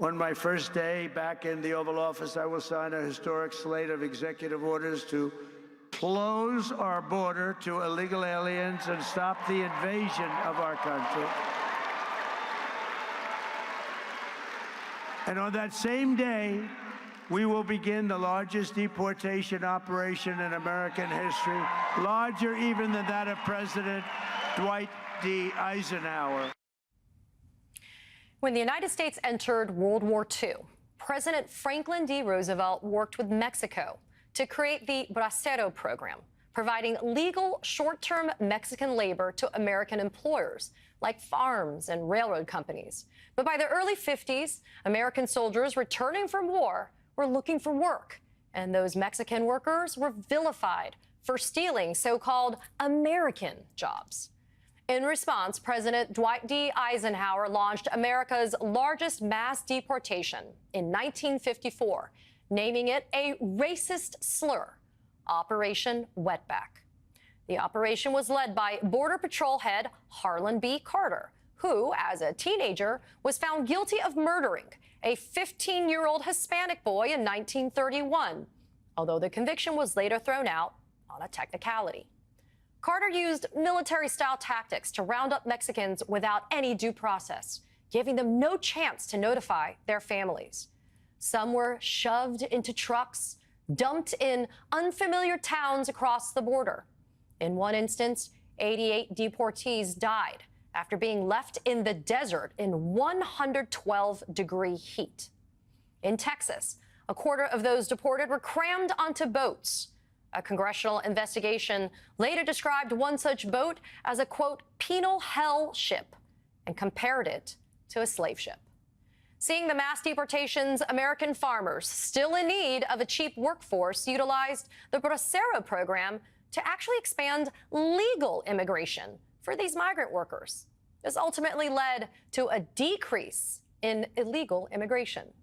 On my first day back in the Oval Office, I will sign a historic slate of executive orders to close our border to illegal aliens and stop the invasion of our country. And on that same day, we will begin the largest deportation operation in American history, larger even than that of President Dwight D. Eisenhower. When the United States entered World War II, President Franklin D. Roosevelt worked with Mexico to create the Bracero program, providing legal short-term Mexican labor to American employers like farms and railroad companies. But by the early 50s, American soldiers returning from war were looking for work, and those Mexican workers were vilified for stealing so-called American jobs. In response, President Dwight D. Eisenhower launched America's largest mass deportation in 1954, naming it a racist slur, Operation Wetback. The operation was led by Border Patrol head Harlan B. Carter, who, as a teenager, was found guilty of murdering a 15-year-old Hispanic boy in 1931, although the conviction was later thrown out on a technicality. Carter used military-style tactics to round up Mexicans without any due process, giving them no chance to notify their families. Some were shoved into trucks, dumped in unfamiliar towns across the border. In one instance, 88 deportees died after being left in the desert in 112-degree heat. In Texas, a quarter of those deported were crammed onto boats. A congressional investigation later described one such boat as a, quote, penal hell ship and compared it to a slave ship. Seeing the mass deportations, American farmers, still in need of a cheap workforce, utilized the Bracero program to actually expand legal immigration for these migrant workers. This ultimately led to a decrease in illegal immigration.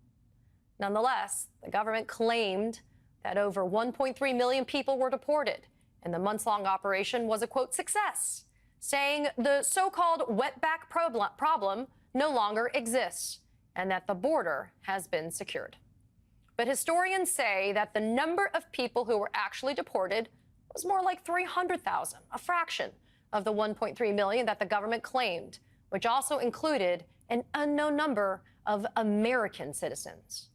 Nonetheless, the government claimed that over 1.3 million people were deported, and the months-long operation was a, quote, success, saying the so-called wetback problem no longer exists and that the border has been secured. But historians say that the number of people who were actually deported was more like 300,000, a fraction of the 1.3 million that the government claimed, which also included an unknown number of American citizens.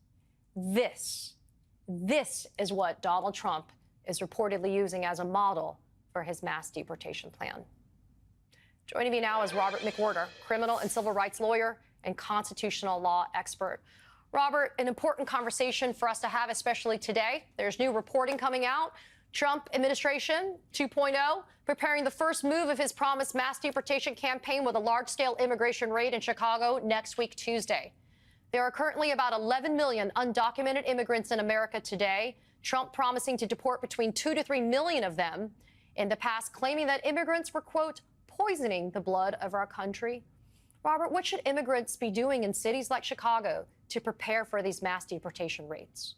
This is what Donald Trump is reportedly using as a model for his mass deportation plan. Joining me now is Robert McWhorter, criminal and civil rights lawyer and constitutional law expert. Robert, an important conversation for us to have, especially today. There's new reporting coming out. Trump administration 2.0 preparing the first move of his promised mass deportation campaign with a large-scale immigration raid in Chicago next week, Tuesday. There are currently about 11 million undocumented immigrants in America today, Trump promising to deport between 2 to 3 million of them, in the past claiming that immigrants were, quote, poisoning the blood of our country. Robert, what should immigrants be doing in cities like Chicago to prepare for these mass deportation raids?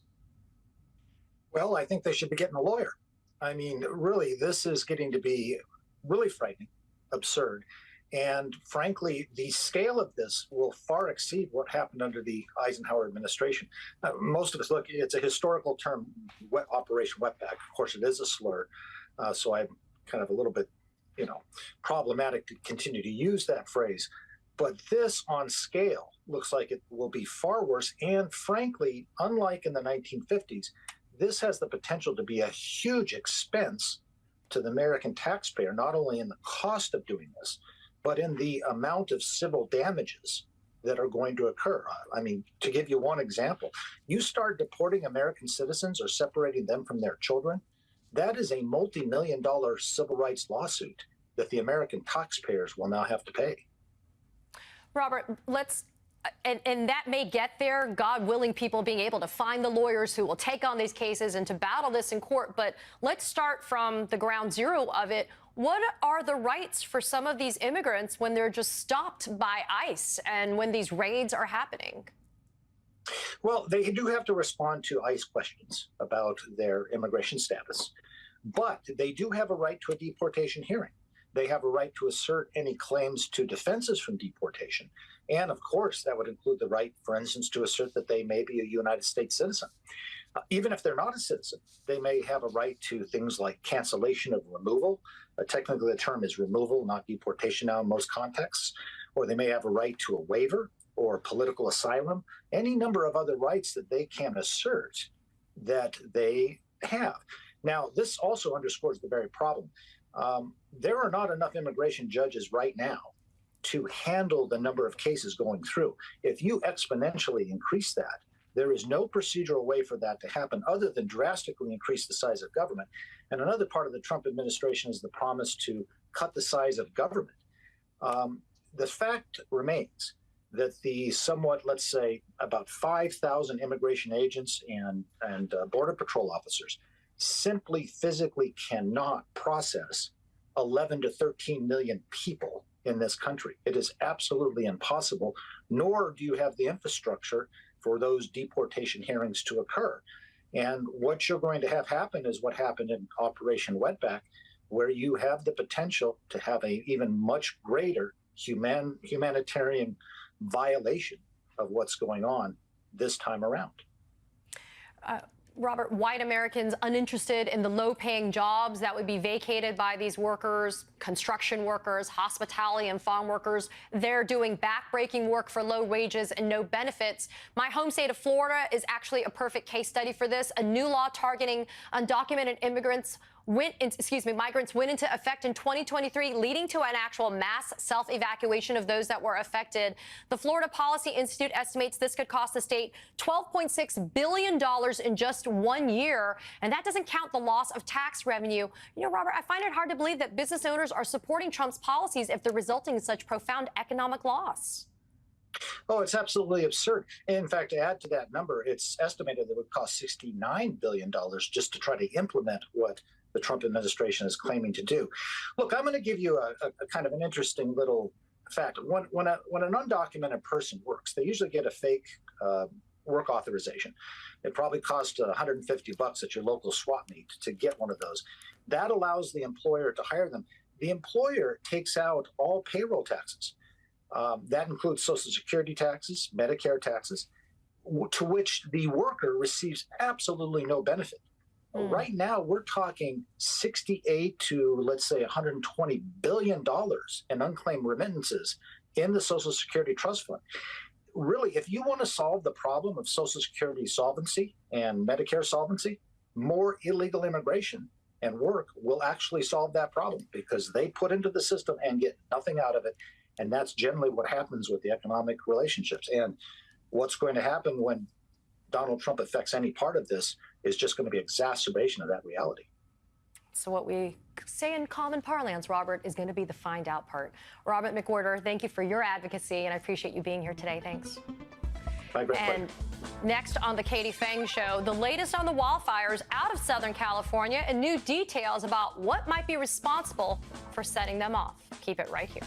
Well, I think they should be getting a lawyer. I mean, really, this is getting to be really frightening, absurd. And frankly, the scale of this will far exceed what happened under the Eisenhower administration. Most of us, look, it's a historical term, Operation Wetback. Of course, it is a slur. So I'm kind of a little bit, problematic to continue to use that phrase. But this on scale looks like it will be far worse. And frankly, unlike in the 1950s, this has the potential to be a huge expense to the American taxpayer, not only in the cost of doing this, but in the amount of civil damages that are going to occur. I mean, to give you one example, you start deporting American citizens or separating them from their children, that is a multi-million-dollar civil rights lawsuit that the American taxpayers will now have to pay. Robert, and that may get there, God willing, people being able to find the lawyers who will take on these cases and to battle this in court. But let's start from the ground zero of it. What are the rights for some of these immigrants when they're just stopped by ICE and when these raids are happening? Well, they do have to respond to ICE questions about their immigration status, but they do have a right to a deportation hearing. They have a right to assert any claims to defenses from deportation. And of course, that would include the right, for instance, to assert that they may be a United States citizen. Even if they're not a citizen, they may have a right to things like cancellation of removal. Technically, the term is removal, not deportation now in most contexts. Or they may have a right to a waiver or political asylum, any number of other rights that they can assert that they have. Now, this also underscores the very problem. There are not enough immigration judges right now to handle the number of cases going through. If you exponentially increase that, there is no procedural way for that to happen other than drastically increase the size of government. And another part of the Trump administration is the promise to cut the size of government. The fact remains that the somewhat, let's say, about 5,000 immigration agents and Border Patrol officers simply physically cannot process 11 to 13 million people in this country. It is absolutely impossible, nor do you have the infrastructure for those deportation hearings to occur. And what you're going to have happen is what happened in Operation Wetback, where you have the potential to have an even much greater humanitarian violation of what's going on this time around. Robert, white Americans uninterested in the low-paying jobs that would be vacated by these workers, construction workers, hospitality and farm workers, they're doing back-breaking work for low wages and no benefits. My home state of Florida is actually a perfect case study for this. A new law targeting undocumented migrants went into effect in 2023, leading to an actual mass self-evacuation of those that were affected. The Florida Policy Institute estimates this could cost the state $12.6 billion in just 1 year, and that doesn't count the loss of tax revenue. You know, Robert, I find it hard to believe that business owners are supporting Trump's policies if they're resulting in such profound economic loss. Oh, it's absolutely absurd. In fact, to add to that number, it's estimated that it would cost $69 billion just to try to implement what the Trump administration is claiming to do. Look, I'm going to give you a kind of an interesting little fact. When an undocumented person works, they usually get a fake work authorization. It probably costs $150 at your local swap meet to get one of those. That allows the employer to hire them. The employer takes out all payroll taxes. That includes Social Security taxes, Medicare taxes, to which the worker receives absolutely no benefit. Right now, we're talking 68 to, let's say, $120 billion in unclaimed remittances in the Social Security Trust Fund. Really, if you want to solve the problem of Social Security solvency and Medicare solvency, more illegal immigration and work will actually solve that problem because they put into the system and get nothing out of it. And that's generally what happens with the economic relationships. And what's going to happen when Donald Trump affects any part of this is just going to be exacerbation of that reality. So what we say in common parlance, Robert, is going to be the find out part. Robert McWhorter, thank you for your advocacy, and I appreciate you being here today. Thanks. My great pleasure. And next on the Katie Fang Show, the latest on the wildfires out of Southern California and new details about what might be responsible for setting them off. Keep it right here.